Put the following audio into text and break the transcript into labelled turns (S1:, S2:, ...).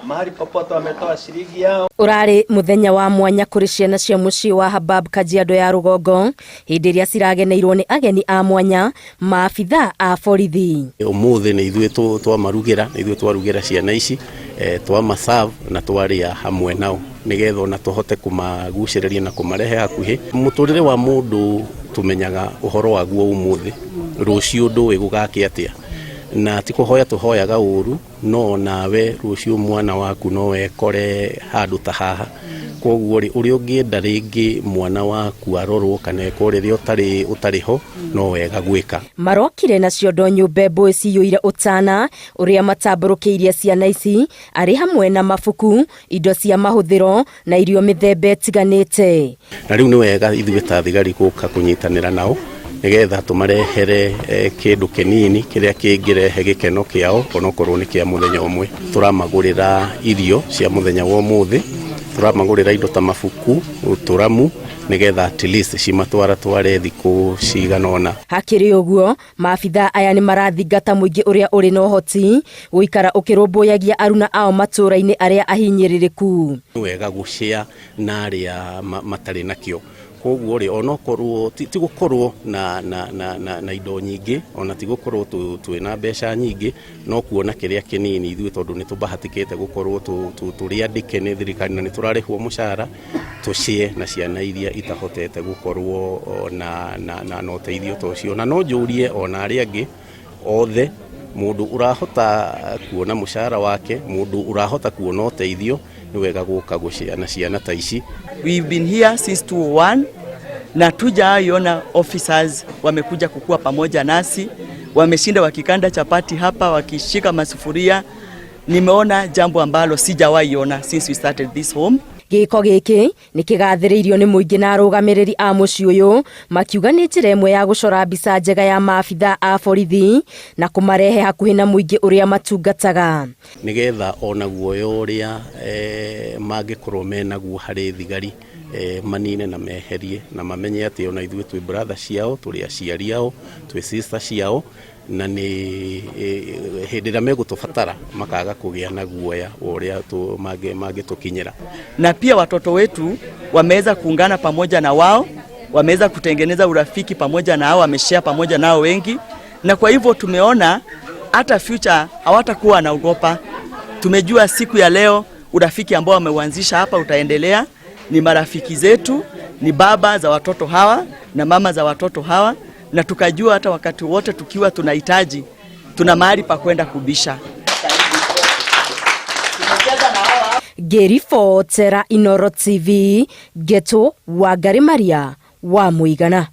S1: mahali popote wametoa shilingi yao.
S2: Urari muthenya wa mwanya kuri ciana cia mucii wa Habab Kajiado ya Rugongo hindi iria cirageneirwo ni ageni a mwanya maabitha a borithi.
S3: Umuthi ni ithuĩ twamarugira ni ithuĩ twarugira ciana ici twamaserve na twaria hamwe nao nigetha na tuhote kumagucĩrĩria na kumarehe hakuhi. Muturire wa mundu tumenyaga uhoro waguo umuthi rucio nduĩ gugake atia na tikuhoya tuhoyaga uru no nawe rucio mwana waku no wekore handu ta haha koguo uri ungienda ringi mwana waku arorwo kana ekorere utari ho no wega gwika.
S2: Marokire na ciondo nyumbe mboci yuire utana uria matamburukiirie ciana ici ari hamwe na mabuku indo cia mahuthiro na irio mithembe tiganite.
S3: Na riu ni wega ithuĩ ta thigari guka kunyitanira nao nigetha tumarehere kindu kinini kiria kingirehe gikeno kiao onokorwo ni kia muthenya umwe. Turamagurira irio cia muthenya wa umuthi, turamagurira indo ta mafuku turamu nigetha at least cimatwara tware thiku ciganona.
S2: Hakiri uguo maabitha aya ni marathingata muingi uria uri no hoti guikara ukirumbuyagia aruna ao matura-ini aria ahinyiririku.
S3: Wega gucia na aria matari nakio koguo ri onokorwo tigukorwo na indo nyingi ona tigukorwo twina mbeca nyingi no kuona kiria kinini ithuĩ tondu ni tubahatikite gukorwo turi andike ni thirikari na ni turarihwo mushara tucie na ciana iria itahotete gukorwo na uteithio tocio na no njurie ona aria angi othe mundu urahota kuona mushara wake mundu urahota kuona uteithio ni wega guka guciana ciana ta ici.
S4: We've been here since 2001 na tujaiona officers wamekuja kukua pamoja nasi, wameshinda wakikanda chapati hapa wakishika masufuria. Nimeona jambo ambalo sijawaiona since we started this home.
S2: Giko giki ni kigathiriirio ni muingi na arugamiriri a mucii uyu makiuga ni njira imwe ya gucora mbica njega ya maabitha a borithi na kumarehe hakuhi na muingi uria matungataga
S3: nigetha ona guoyo uria mangikorwo menaguo hari thigari manine na meherie na mamenye ati ona ithuĩ twi brother ciao turi aciari ao twi sister ciao na ni hindi ĩrĩa megũtũbatara makaga kũgĩa na guoya ũrĩa mangĩtũkinyĩra.
S4: Na pia watoto wetu wameweza kuungana pamoja na wao, wameweza kutengeneza urafiki pamoja na hao, wameshare pamoja nao wengi, na kwa hivyo tumeona hata future hawatakuwa naogopa. Tumejua siku ya leo urafiki ambao wameuanzisha hapa utaendelea. Ni marafiki zetu, ni baba za watoto hawa na mama za watoto hawa, na tukajua hata wakati wote tukiwa tunahitaji tuna mahali pa kwenda kubisha.
S2: Gerifo Tera Inoro TV Geto wa Garimaria wa Muigana.